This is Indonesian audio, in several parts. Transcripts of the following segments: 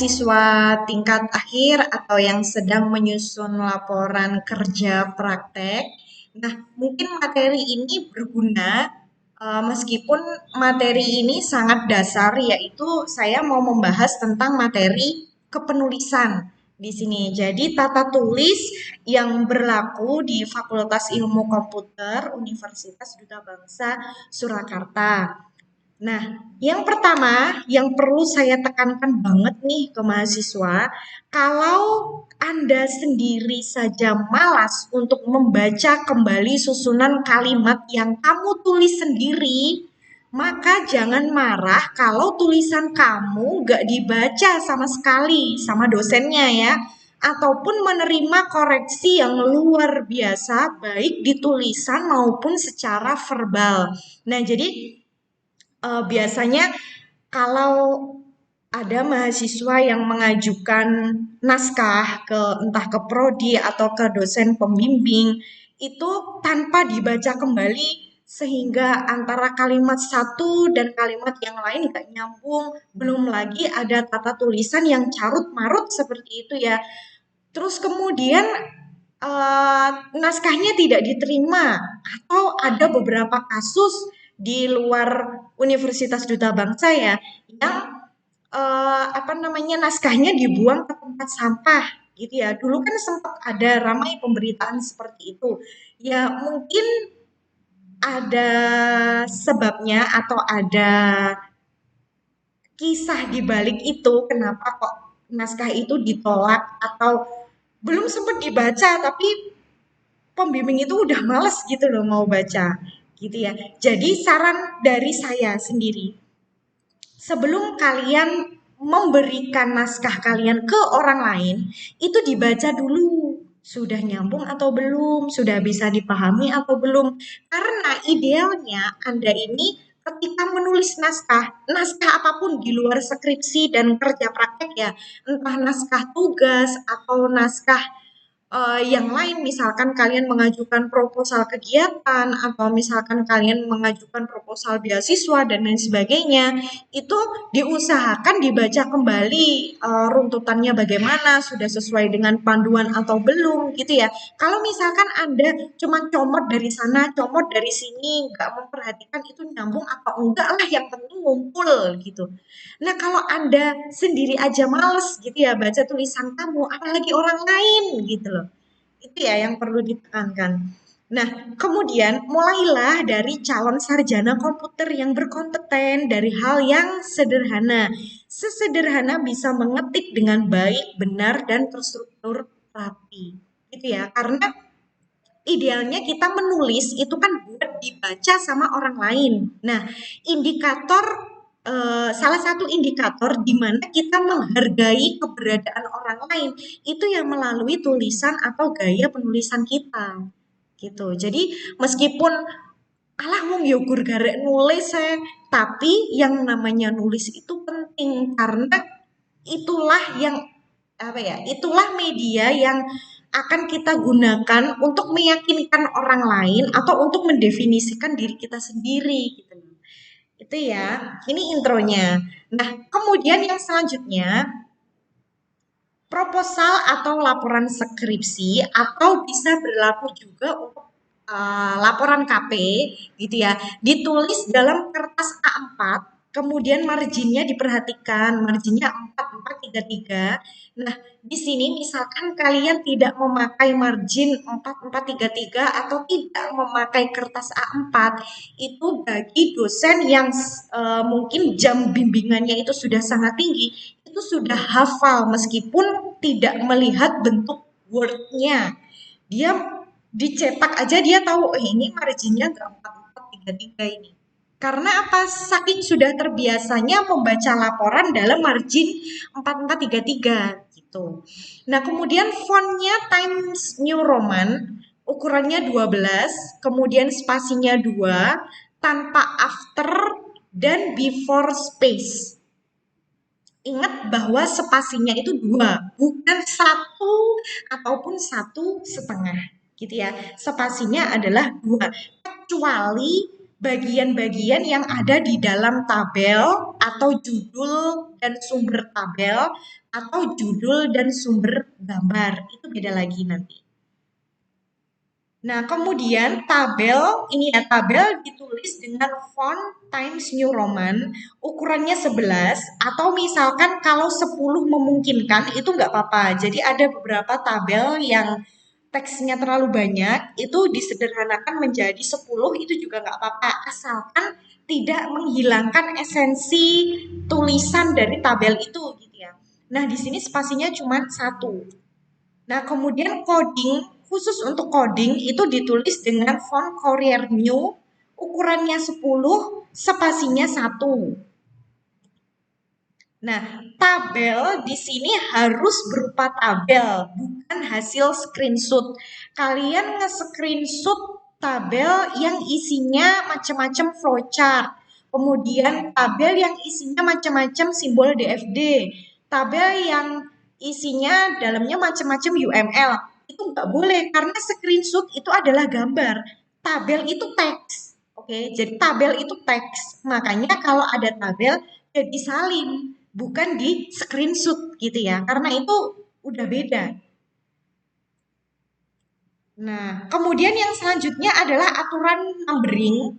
mahasiswa tingkat akhir atau yang sedang menyusun laporan kerja praktek. Nah, mungkin materi ini berguna meskipun materi ini sangat dasar, yaitu saya mau membahas tentang materi kepenulisan di sini. Jadi tata tulis yang berlaku di Fakultas Ilmu Komputer Universitas Duta Bangsa Surakarta. Nah, yang pertama yang perlu saya tekankan banget nih ke mahasiswa, kalau Anda sendiri saja malas untuk membaca kembali susunan kalimat yang kamu tulis sendiri, maka jangan marah kalau tulisan kamu gak dibaca sama sekali sama dosennya ya. Ataupun menerima koreksi yang luar biasa baik di tulisan maupun secara verbal. Nah, jadi biasanya kalau ada mahasiswa yang mengajukan naskah ke entah ke prodi atau ke dosen pembimbing itu tanpa dibaca kembali sehingga antara kalimat satu dan kalimat yang lain gak nyambung, belum lagi ada tata tulisan yang carut marut seperti itu ya. Terus kemudian naskahnya tidak diterima atau ada beberapa kasus di luar Universitas Duta Bangsa ya yang naskahnya dibuang ke tempat sampah gitu ya. Dulu kan sempat ada ramai pemberitaan seperti itu. Ya mungkin ada sebabnya atau ada kisah di balik itu kenapa kok naskah itu ditolak atau belum sempat dibaca tapi pembimbing itu udah males gitu loh mau baca gitu ya. Jadi saran dari saya sendiri, sebelum kalian memberikan naskah kalian ke orang lain, itu dibaca dulu. Sudah nyambung atau belum? Sudah bisa dipahami atau belum? Karena idealnya Anda ini ketika menulis naskah, naskah apapun di luar skripsi dan kerja praktek ya, entah naskah tugas atau naskah yang lain, misalkan kalian mengajukan proposal kegiatan atau misalkan kalian mengajukan proposal beasiswa dan lain sebagainya, itu diusahakan dibaca kembali runtutannya bagaimana, sudah sesuai dengan panduan atau belum gitu ya. Kalau misalkan Anda cuma comot dari sana, comot dari sini, nggak memperhatikan itu nyambung atau enggak lah, yang penting ngumpul gitu. Nah, kalau Anda sendiri aja males gitu ya baca tulisan kamu, apalagi orang lain gitu loh. Itu ya yang perlu ditekankan. Nah, kemudian mulailah dari calon sarjana komputer yang berkompeten dari hal yang sederhana. Sesederhana bisa mengetik dengan baik, benar, dan terstruktur rapi. Gitu ya, karena idealnya kita menulis itu kan buat dibaca sama orang lain. Nah, indikator salah satu indikator di mana kita menghargai keberadaan orang lain itu yang melalui tulisan atau gaya penulisan kita. Gitu. Jadi meskipun alah wong yo gur garek nulis tapi yang namanya nulis itu penting karena itulah yang apa ya? Itulah media yang akan kita gunakan untuk meyakinkan orang lain atau untuk mendefinisikan diri kita sendiri gitu. Itu ya. Ini intronya. Nah, kemudian yang selanjutnya proposal atau laporan skripsi atau bisa berlaku juga untuk laporan KP gitu ya, ditulis dalam kertas A4, kemudian marginnya diperhatikan, marginnya 4433. Nah, di sini misalkan kalian tidak memakai margin 4433 atau tidak memakai kertas A4, itu bagi dosen yang mungkin jam bimbingannya itu sudah sangat tinggi, itu sudah hafal meskipun tidak melihat bentuk wordnya. Dia dicetak aja dia tahu ini marginnya nggak 4433 ini. Karena apa? Saking sudah terbiasanya membaca laporan dalam margin 4433 gitu. Nah, kemudian fontnya Times New Roman, ukurannya 12, kemudian spasinya 2, tanpa after dan before space. Ingat bahwa spasinya itu 2, bukan 1 ataupun 1,5 gitu ya. Spasinya adalah 2, kecuali bagian-bagian yang ada di dalam tabel atau judul dan sumber tabel atau judul dan sumber gambar. Itu beda lagi nanti. Nah, kemudian tabel, ini ya, tabel ditulis dengan font Times New Roman, ukurannya 11, atau misalkan kalau 10 memungkinkan, itu nggak apa-apa. Jadi ada beberapa tabel yang teksnya terlalu banyak, itu disederhanakan menjadi 10, itu juga nggak apa-apa, asalkan tidak menghilangkan esensi tulisan dari tabel itu, gitu ya. Nah, di sini spasinya cuma satu. Nah, kemudian coding, khusus untuk coding itu ditulis dengan font Courier New, ukurannya 10, spasinya 1. Nah, tabel di sini harus berupa tabel, bukan hasil screenshot. Kalian nge-screenshot tabel yang isinya macam-macam flowchart, kemudian tabel yang isinya macam-macam simbol DFD, tabel yang isinya dalamnya macam-macam UML. Itu nggak boleh karena screenshot itu adalah gambar. Tabel itu teks. Oke, jadi tabel itu teks. Makanya kalau ada tabel ya disalin, bukan di screenshot gitu ya. Karena itu udah beda. Nah, kemudian yang selanjutnya adalah aturan numbering.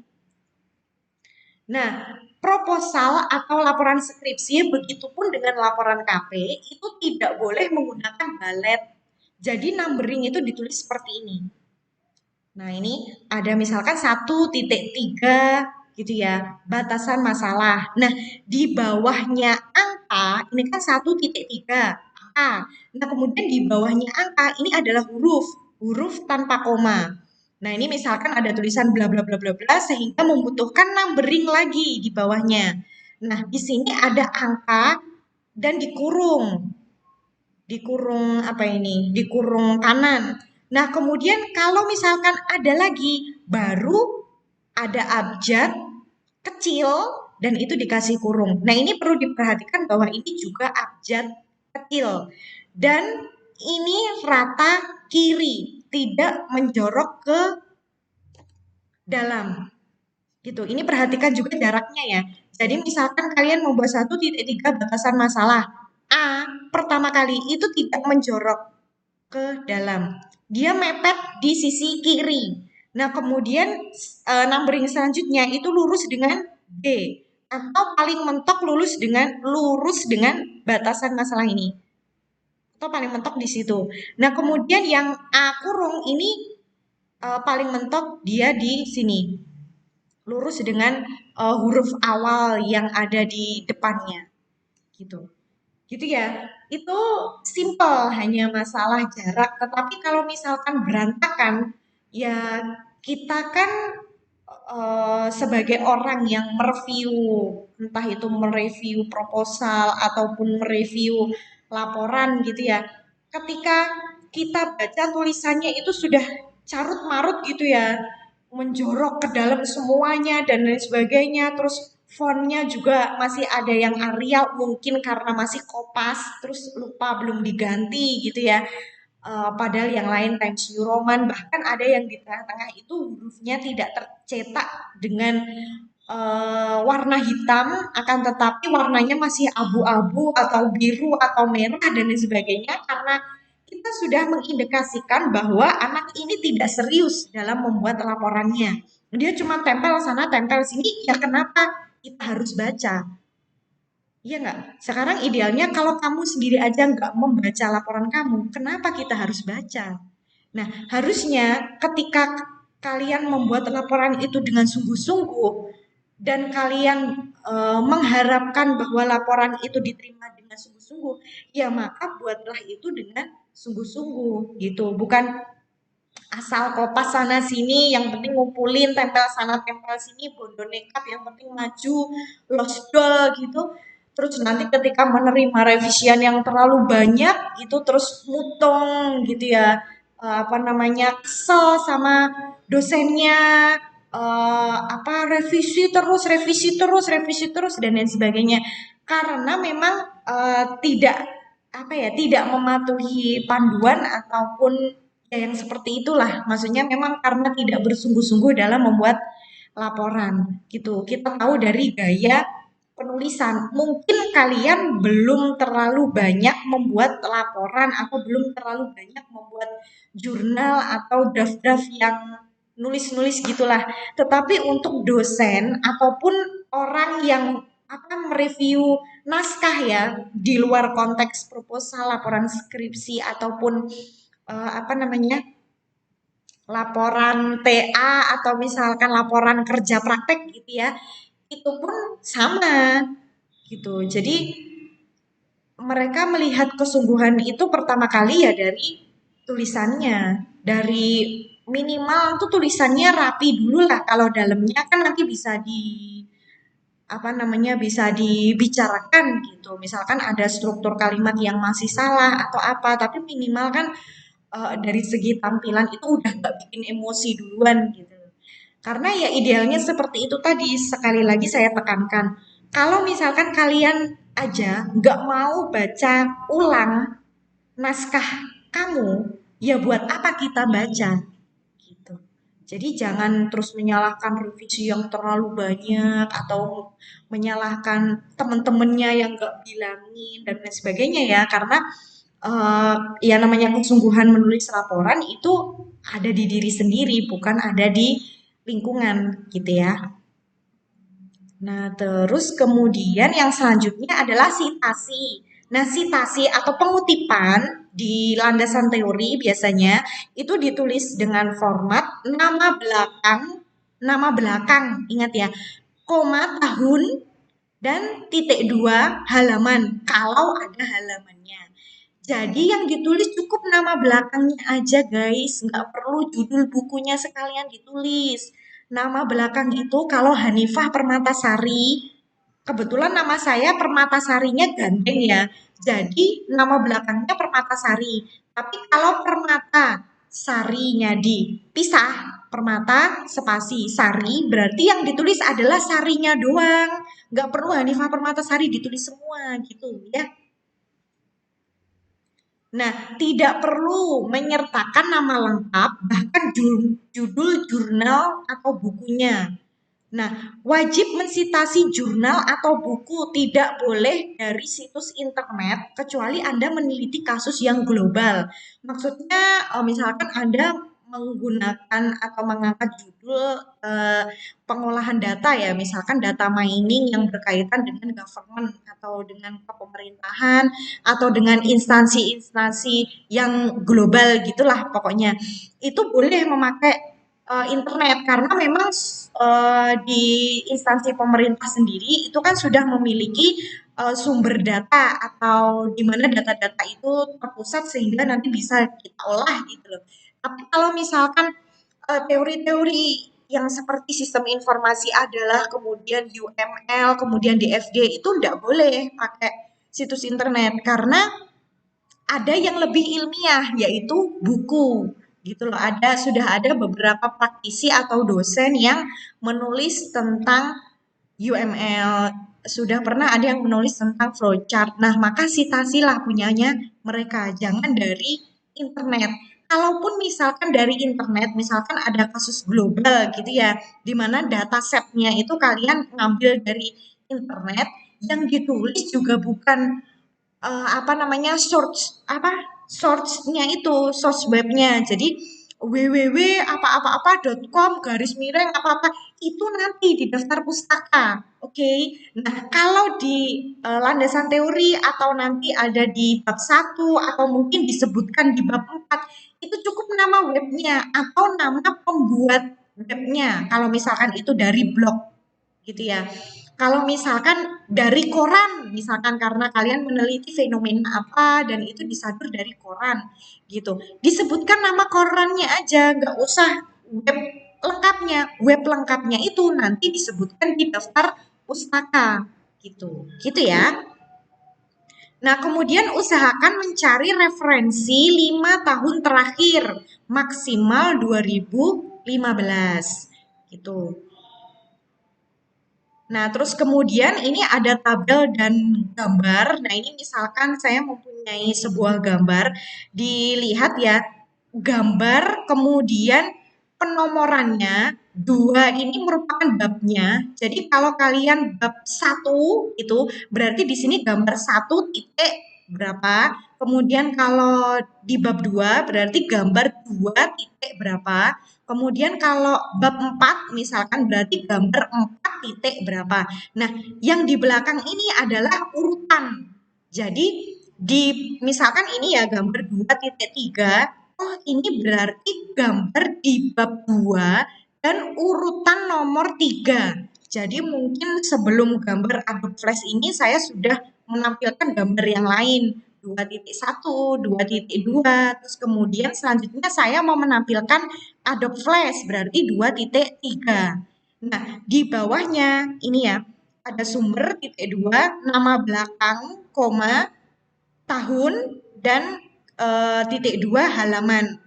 Nah, proposal atau laporan skripsi, begitupun dengan laporan KP, itu tidak boleh menggunakan balet. Jadi numbering itu ditulis seperti ini. Nah, ini ada misalkan 1.3 gitu ya, batasan masalah. Nah, di bawahnya angka, ini kan 1.3 angka. Nah, kemudian di bawahnya angka, ini adalah huruf tanpa koma. Nah, ini misalkan ada tulisan bla bla bla bla bla sehingga membutuhkan numbering lagi di bawahnya. Nah, di sini ada angka dan dikurung. Dikurung apa ini? Dikurung kanan. Nah, kemudian kalau misalkan ada lagi baru ada abjad kecil dan itu dikasih kurung. Nah, ini perlu diperhatikan bahwa ini juga abjad kecil. Dan ini rata kiri, tidak menjorok ke dalam. Gitu. Ini perhatikan juga jaraknya ya. Jadi misalkan kalian membuat 1.3 batasan masalah A pertama kali itu tidak menjorok ke dalam. Dia mepet di sisi kiri. Nah, kemudian numbering selanjutnya itu lurus dengan B atau paling mentok lurus dengan batasan masalah ini. Atau paling mentok di situ. Nah, kemudian yang A kurung ini paling mentok dia di sini. Lurus dengan huruf awal yang ada di depannya. Gitu. Gitu ya, itu simple, hanya masalah jarak. Tetapi kalau misalkan berantakan, ya kita kan sebagai orang yang mereview, entah itu mereview proposal ataupun mereview laporan gitu ya. Ketika kita baca tulisannya itu sudah carut marut gitu ya, menjorok ke dalam semuanya dan lain sebagainya, terus fontnya juga masih ada yang Arial mungkin karena masih kopas, terus lupa belum diganti gitu ya. Padahal yang lain Times New Roman, bahkan ada yang di tengah-tengah itu hurufnya tidak tercetak dengan warna hitam, akan tetapi warnanya masih abu-abu atau biru atau merah dan lain sebagainya, karena kita sudah mengindikasikan bahwa anak ini tidak serius dalam membuat laporannya. Dia cuma tempel sana, tempel sini, ya kenapa kita harus baca? Iya nggak? Sekarang idealnya kalau kamu sendiri aja nggak membaca laporan kamu, kenapa kita harus baca? Nah, harusnya ketika kalian membuat laporan itu dengan sungguh-sungguh dan kalian mengharapkan bahwa laporan itu diterima dengan sungguh-sungguh, ya maka buatlah itu dengan sungguh-sungguh gitu. Bukan asal kopas sana sini, yang penting ngumpulin, tempel sana, tempel sini, bondo nekat, yang penting maju, losdol gitu. Terus nanti ketika menerima revisian yang terlalu banyak, itu terus mutong gitu ya, apa namanya, kesel sama dosennya, apa revisi terus dan lain sebagainya. Karena memang tidak apa ya, tidak mematuhi panduan ataupun ya yang seperti itulah. Maksudnya memang karena tidak bersungguh-sungguh dalam membuat laporan gitu. Kita tahu dari gaya penulisan. Mungkin kalian belum terlalu banyak membuat laporan atau belum terlalu banyak membuat jurnal atau draft-draft yang nulis-nulis gitulah. Tetapi untuk dosen ataupun orang yang akan mereview naskah ya di luar konteks proposal, laporan skripsi ataupun apa namanya laporan TA atau misalkan laporan kerja praktek gitu ya, itu pun sama gitu. Jadi mereka melihat kesungguhan itu pertama kali ya dari tulisannya, dari minimal tuh tulisannya rapi dulu lah. Kalau dalamnya kan nanti bisa di apa namanya bisa dibicarakan gitu. Misalkan ada struktur kalimat yang masih salah atau apa, tapi minimal kan dari segi tampilan itu udah nggak bikin emosi duluan gitu. Karena ya idealnya seperti itu tadi, sekali lagi saya tekankan. Kalau misalkan kalian aja nggak mau baca ulang naskah kamu, ya buat apa kita baca? Gitu. Jadi jangan terus menyalahkan revisi yang terlalu banyak atau menyalahkan teman-temannya yang nggak bilangin dan lain sebagainya ya, karena ya namanya kesungguhan menulis laporan itu ada di diri sendiri, bukan ada di lingkungan gitu ya. Nah, terus kemudian yang selanjutnya adalah sitasi. Nah, sitasi atau pengutipan di landasan teori biasanya itu ditulis dengan format nama belakang, ingat ya, koma tahun dan titik dua halaman kalau ada halamannya. Jadi yang ditulis cukup nama belakangnya aja guys, nggak perlu judul bukunya sekalian ditulis. Nama belakang itu kalau Hanifah Permatasari, kebetulan nama saya Permatasarinya gandeng ya, jadi nama belakangnya Permatasari. Tapi kalau Permata Sarinya dipisah, Permata spasi Sari, berarti yang ditulis adalah Sarinya doang. Nggak perlu Hanifah Permatasari ditulis semua gitu ya. Nah, tidak perlu menyertakan nama lengkap, bahkan judul jurnal atau bukunya. Nah, wajib mensitasi jurnal atau buku, tidak boleh dari situs internet kecuali Anda meneliti kasus yang global. Maksudnya, misalkan Anda menggunakan atau mengangkat judul pengolahan data ya, misalkan data mining yang berkaitan dengan government atau dengan kepemerintahan atau dengan instansi-instansi yang global gitulah pokoknya. Itu boleh memakai internet karena memang di instansi pemerintah sendiri itu kan sudah memiliki sumber data atau di mana data-data itu terpusat sehingga nanti bisa kita olah gitu loh. Tapi kalau misalkan teori-teori yang seperti sistem informasi adalah kemudian UML, kemudian DFG itu tidak boleh pakai situs internet karena ada yang lebih ilmiah yaitu buku gitu loh. Sudah ada beberapa praktisi atau dosen yang menulis tentang UML, sudah pernah ada yang menulis tentang flowchart. Nah, maka sitasilah punyanya mereka, jangan dari internet. Kalaupun misalkan dari internet, misalkan ada kasus global gitu ya, di mana datasetnya itu kalian ngambil dari internet, yang ditulis juga bukan apa namanya source-nya itu source webnya. Jadi www apa-apa-apa.com garis miring apa-apa itu nanti di daftar pustaka. Oke. Nah, kalau di landasan teori atau nanti ada di bab 1 atau mungkin disebutkan di bab 4 itu cukup nama webnya atau nama pembuat webnya. Kalau misalkan itu dari blog gitu ya. Kalau misalkan dari koran, misalkan karena kalian meneliti fenomena apa dan itu disadur dari koran gitu. Disebutkan nama korannya aja, nggak usah web lengkapnya. Web lengkapnya itu nanti disebutkan di daftar pustaka gitu. Gitu ya. Nah, kemudian usahakan mencari referensi 5 tahun terakhir, maksimal 2015 gitu. Nah, terus kemudian ini ada tabel dan gambar. Nah, ini misalkan saya mempunyai sebuah gambar, dilihat ya, gambar kemudian penomorannya 2 ini merupakan babnya. Jadi kalau kalian bab 1 itu berarti di sini gambar 1 titik berapa. Kemudian kalau di bab 2 berarti gambar 2 titik berapa. Kemudian kalau bab 4 misalkan berarti gambar 4 titik berapa. Nah, yang di belakang ini adalah urutan. Jadi misalkan ini ya gambar 2.3. Oh, ini berarti gambar di bab 2 dan urutan nomor 3. Jadi mungkin sebelum gambar Adobe Flash ini saya sudah menampilkan gambar yang lain. 2.1, 2.2, terus kemudian selanjutnya saya mau menampilkan Adobe Flash berarti 2.3. Nah, di bawahnya ini ya, ada sumber titik 2, nama belakang, koma, tahun, dan titik 2 halaman.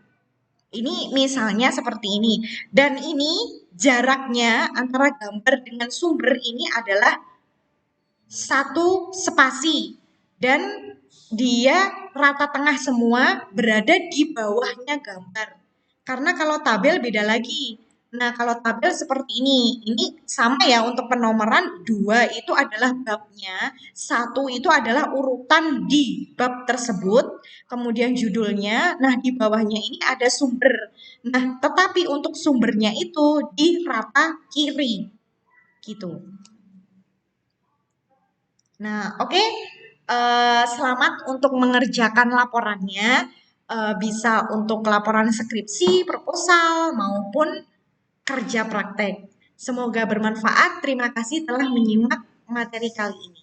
Ini misalnya seperti ini. Dan ini jaraknya antara gambar dengan sumber ini adalah 1 spasi. Dan dia rata tengah semua berada di bawahnya gambar. Karena kalau tabel beda lagi. Nah, kalau tabel seperti ini sama ya untuk penomoran 2 itu adalah babnya, 1 itu adalah urutan di bab tersebut, kemudian judulnya, nah di bawahnya ini ada sumber. Nah, tetapi untuk sumbernya itu di rata kiri, gitu. Nah, oke. Selamat untuk mengerjakan laporannya, bisa untuk laporan skripsi, proposal, maupun kerja praktek. Semoga bermanfaat. Terima kasih telah menyimak materi kali ini.